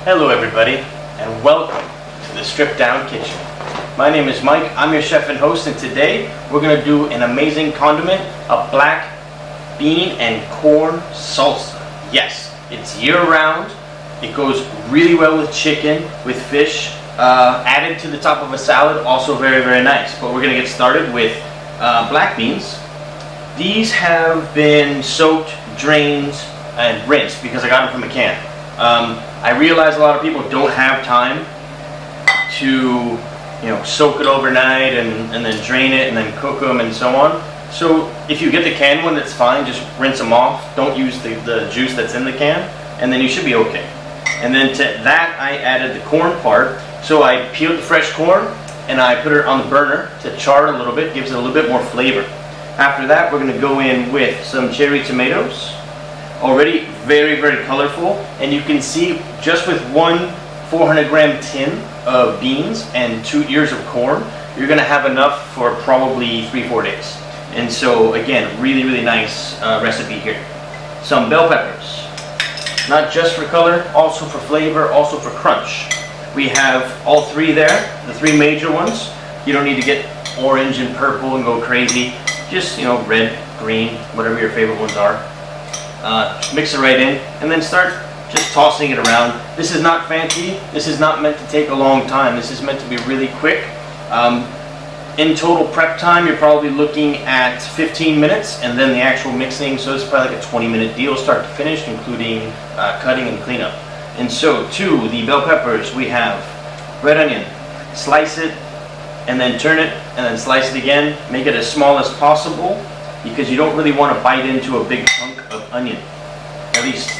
Hello everybody, and welcome to the Stripped Down Kitchen. My name is Mike, I'm your chef and host, and today we're going to do an amazing condiment, a black bean and corn salsa. Yes, it's year-round. It goes really well with chicken, with fish, added to the top of a salad, also very, very nice. But we're going to get started with black beans. These have been soaked, drained, and rinsed because I got them from a can. I realize a lot of people don't have time to, soak it overnight and then drain it and then cook them and so on. So if you get the canned one, that's fine. Just rinse them off. Don't use the juice that's in the can, and then you should be okay. And then to that, I added the corn part. So I peeled the fresh corn and I put it on the burner to char it a little bit. Gives it a little bit more flavor. After that, we're going to go in with some cherry tomatoes. Already very, very colorful, and you can see just with one 400-gram tin of beans and 2 ears of corn, you're going to have enough for probably 3-4 days. And so again, really, really nice recipe here. Some bell peppers, not just for color, also for flavor, also for crunch. We have all three there, the three major ones. You don't need to get orange and purple and go crazy. Just, red, green, whatever your favorite ones are. Mix it right in and then start just tossing it around. This is not fancy. This is not meant to take a long time. This is meant to be really quick. In total prep time, you're probably looking at 15 minutes, and then the actual mixing, so it's probably like a 20-minute deal start to finish, including cutting and cleanup. And so to the bell peppers, we have red onion. Slice it and then turn it and then slice it again. Make it as small as possible because you don't really want to bite into a big chunk of onion. At least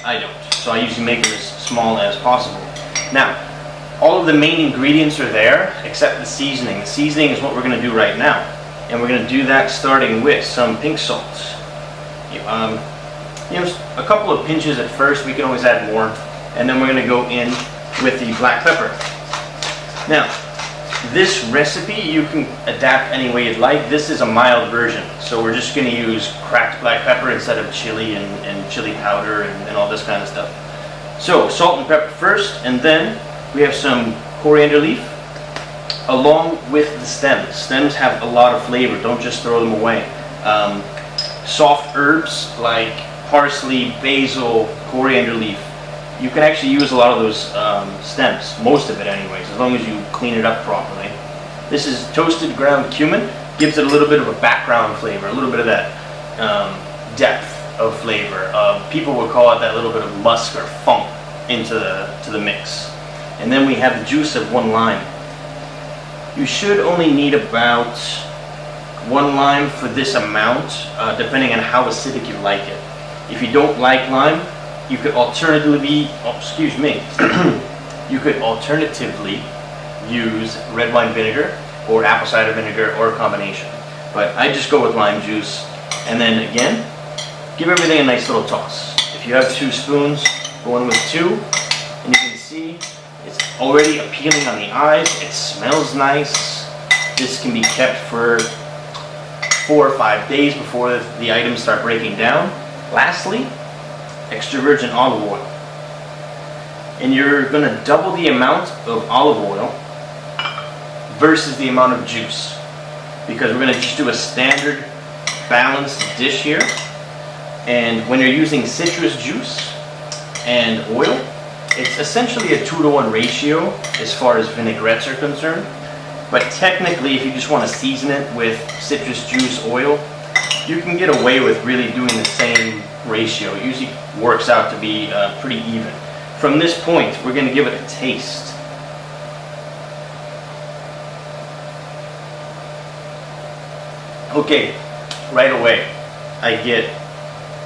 I don't. So I usually make it as small as possible. Now, all of the main ingredients are there except the seasoning. The seasoning is what we're going to do right now. And we're going to do that starting with some pink salt. A couple of pinches at first. We can always add more. And then we're going to go in with the black pepper. Now, this recipe you can adapt any way you'd like. This is a mild version, so we're just going to use cracked black pepper instead of chili and chili powder and all this kind of stuff. So salt and pepper first, and then we have some coriander leaf along with the stems. Stems have a lot of flavor, don't just throw them away. Soft herbs like parsley, basil, coriander leaf. You can actually use a lot of those stems, most of it anyways, as long as you clean it up properly. This is toasted ground cumin, gives it a little bit of a background flavor, a little bit of that depth of flavor. People would call it that little bit of musk or funk into the mix. And then we have the juice of 1 lime. You should only need about 1 lime for this amount, depending on how acidic you like it. If you don't like lime, you could alternatively, you could alternatively use red wine vinegar or apple cider vinegar or a combination. But I just go with lime juice. And then again, give everything a nice little toss. If you have 2 spoons, go in with 2. And you can see it's already appealing on the eyes. It smells nice. This can be kept for 4 or 5 days before the items start breaking down. Lastly, extra virgin olive oil. And you're going to double the amount of olive oil versus the amount of juice, because we're going to just do a standard balanced dish here. And when you're using citrus juice and oil, it's essentially a 2-to-1 ratio as far as vinaigrettes are concerned. But technically, if you just want to season it with citrus juice oil, you can get away with really doing the same ratio. It usually works out to be pretty even. From this point, we're going to give it a taste. Okay, right away, I get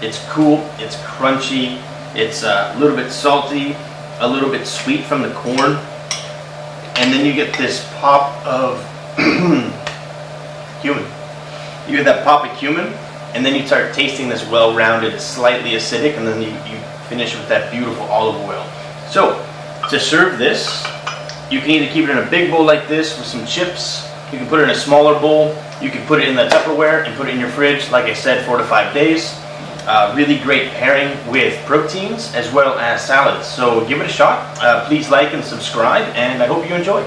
it's cool, it's crunchy, it's a little bit salty, a little bit sweet from the corn, and then you get this pop of cumin. You get that pop of cumin, and then you start tasting this well-rounded, slightly acidic, and then you finish with that beautiful olive oil. So, to serve this, you can either keep it in a big bowl like this with some chips. You can put it in a smaller bowl. You can put it in the Tupperware and put it in your fridge, like I said, 4 to 5 days. really great pairing with proteins as well as salads. So give it a shot. Please like and subscribe, and I hope you enjoy.